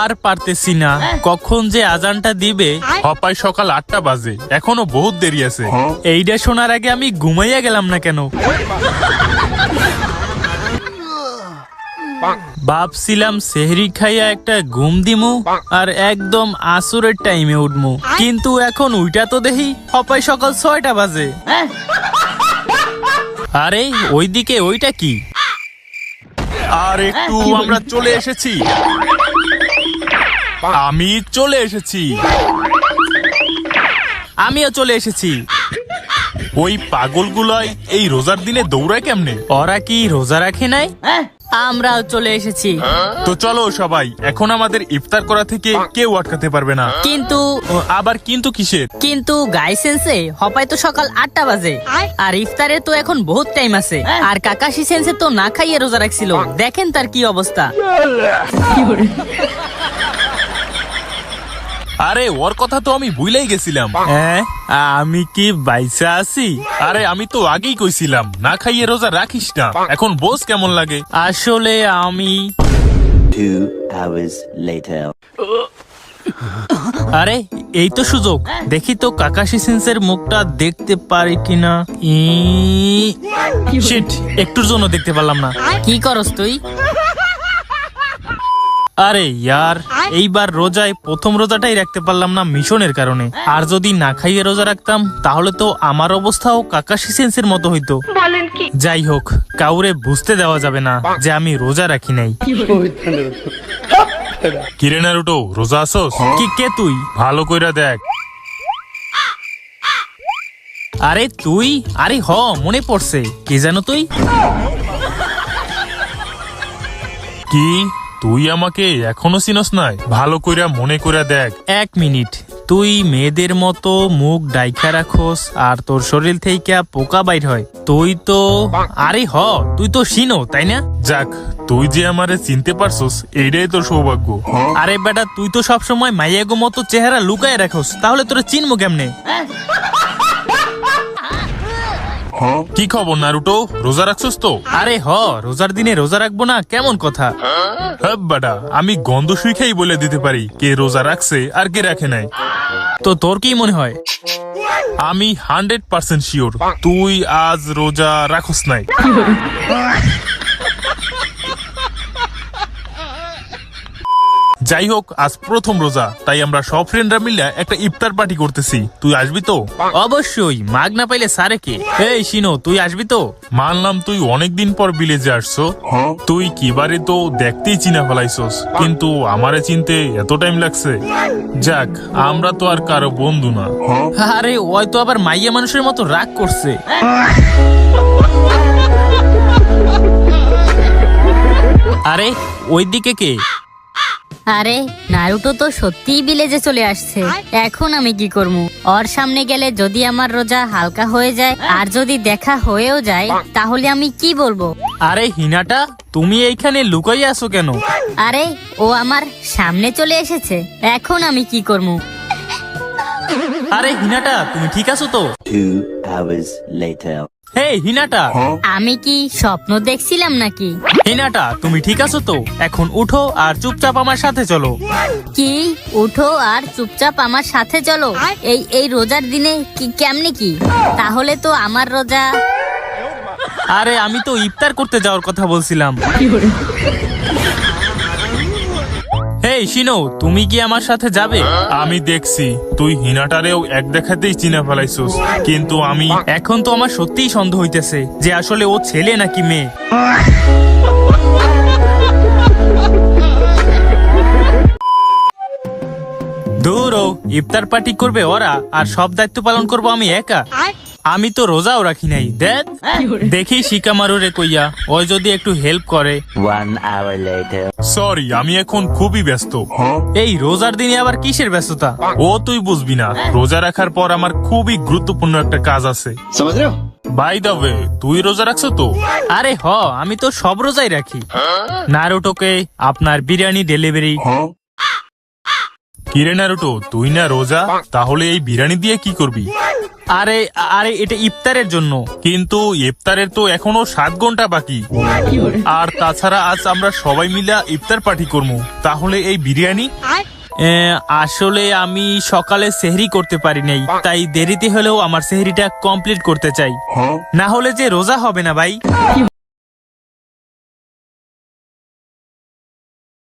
আর পারতেছি না, কখন যে আজানটা দিবে। হপাই সকাল 8টা বাজে, এখনো বহুত দেরি আছে। এইটা শোনার আগে আমি ঘুমাইয়া গেলাম না কেন? ভাবছিলাম সেহরি খাইয়া একটা ঘুম দিমু আর একদম আসরের টাইমে উঠমু, কিন্তু এখন উইটা তো দেখি হপাই সকাল 6টা বাজে। আরে ওইদিকে ওইটা কি? আর একটু আমরা চলে এসেছি, আমি চলে এসেছি। আমিও চলে এসেছি। ওই পাগলগুলাই এই রোজার দিনে দৌড়ায় কেমনে? ওরা কি রোজা রাখে নাই? আমরাও চলে এসেছি। তো চলো সবাই, এখন আমাদের ইফতার করা থেকে কেউ আটকাতে পারবে না। কিন্তু আবার কিন্তু কিসের? কিন্তু গাইসেন্সে হপাই তো সকাল 8টা বাজে, আর ইফতারের তো এখন বহুত টাইম আছে। আর কাকাশি সেন্সে তো না খাইয়ে রোজা রাখছিল, দেখেন তার কি অবস্থা। আরে ওর কথা তো আমি ভুলেই গেছিলাম। হ্যাঁ, আমি কি বাইসা আছি? আরে আমি তো আগেই কইছিলাম না খাইয়ে রোজা রাখিস না, এখন বোস কেমন লাগে? আসলে আমি 2 hours later. আরে এই তো সুযোগ, দেখি তো কাকাশি সেন্সের মুখটা দেখতে পারি কিনা। শিট, একটুর জন্য দেখতে পারলাম না। কি করস তুই? আরে ইয়ার, এইবার রোজায় প্রথম রোজাটাই রাখতে পারলাম না মিশনের কারণে। আর যদি না খাইয়ে রোজা রাখতাম তাহলে তো আমার অবস্থাও কাকাশি সেন্সের মতো হইতো। যাই হোক, কাউরে বুঝতে দেওয়া যাবে না যে আমি রোজা রাখি নাই। কিরে নারুটো, রোজা আসোস? কি কে তুই? ভালো কইরা দেখ। আরে তুই? আরে হ, মনে পড়ছে। কে জানো তুই? কি তুই আমাকে এখনো চিনস নাই? ভালো কইরা মনে কইরা দেখ। 1 মিনিট, তুই মেয়েদের মতো মুখ ডাইখা রাখোস আর তোর শরীর থেকে পোকা বাইর হয়। তুই তো, আরে হ, তুই তো শিনো, তাই না? যাক, তুই যে আমারে চিনতে পারছস এইটাই তোর সৌভাগ্য। আরে বেটা, তুই তো সবসময় মাইয়াগো মতো চেহারা লুকায় রাখোস, তাহলে তোরা চিনবো কেমনে? কি খবর নারুটো, রোজা রাখছস তো? আরে হ, রোজার দিনে রোজা রাখবো না কেমন কথা? হ্যাঁ বাডা, আমি গন্ধ শুইখাই বলে দিতে পারি কে রোজা রাখছে আর কে রাখে নাই। তো তোর কি মনে হয়? আমি 100% শিওর তুই আজ রোজা রাখস নাই। যাই হোক, আজ প্রথম রোজা, তাই আমরা সব ফ্রেন্ডরা মিলে একটা ইফতার পার্টি করতেছি। তুই আসবি তো? অবশ্যই, মাগ না পাইলে সারে কে? এই শিনো, তুই আসবি তো? মানলাম তুই অনেকদিন পর বিলেজে আসছো, তুই কিবারে তো দেখতেই চিনা ফেলাইছস, কিন্তু আমারে চিনতে এত টাইম লাগছে। যাক, আমরা তো আর কারো বন্ধু না। আরে ওই তো আবার মাইয়া মানুষের মতো রাগ করছে। আরে ওইদিকে কে? আরে নারুটো তো সত্যিই ভিলেজে চলে আসছে। এখন আমি কি করবো? ওর সামনে গেলে যদি আমার রোজা হালকা হয়ে যায় আর যদি দেখা হয়েও যায় তাহলে আমি কি বলবো? আরে হিনাটা, তুমি এইখানে লুকাই আছো কেন? আরে ও আমার সামনে চলে এসেছে, এখন আমি কি করবো? আরে হিনাটা, তুমি ঠিক আছো তো? 2 hours later. হে হিনাটা, আমি কি স্বপ্ন দেখছিলাম নাকি? হিনাটা, তুমি ঠিক আছো তো? এখন উঠো আর চুপচাপ আমার সাথে চলো। কি উঠো আর চুপচাপ আমার সাথে চলো? এই রোজার দিনে কি কেমনে কি? তাহলে তো আমার রোজা। আরে আমি তো ইফতার করতে যাওয়ার কথা বলছিলাম। হেই শিনো, তুমি কি আমার সাথে যাবে? আমি দেখছি তুই হিনাটারেও এক দেখাতেই চিনা ফেলাইছস, কিন্তু আমি এখন তো আমার সত্যিই সন্দেহ হইতেছে যে আসলে ও ছেলে নাকি মেয়ে। দূরও, ইফতার পার্টি করবে ওরা আর সব দায়িত্ব পালন করব আমি একা। আমি তো রোজাও রাখি নাই। দেখ দেখি শিকামারুরে কইয়া ওই যদি একটু হেল্প করে। 1 hour later. সরি, আমি এখন খুবই ব্যস্ত। এই রোজার দিনে আবার কিসের ব্যস্ততা? ও তুই বুঝবি না, রোজা রাখার পর আমার খুবই গুরুত্বপূর্ণ একটা কাজ আছে। বাই দ্য ওয়ে, তুই রোজা রাখছো তো? আরে হ, আমি তো সব রোজাই রাখি। নারুটোকে আপনার বিরিয়ানি ডেলিভারি। কিরে নারুটো, তুই না রোজা, তাহলে এই বিরিয়ানি দিয়ে কি করবি? আরে আরে এটা ইফতারের জন্য। কিন্তু ইফতারের তো এখনো 7 ঘন্টা বাকি। আর তাছাড়া আজ আমরা সবাই মিলে ইফতার পার্টি করবো, তাহলে এই বিরিয়ানি? আসলে আমি সকালে সেহরি করতে পারি নাই, তাই দেরিতে হলেও আমার সেহরিটা কমপ্লিট করতে চাই, না হলে যে রোজা হবে না ভাই।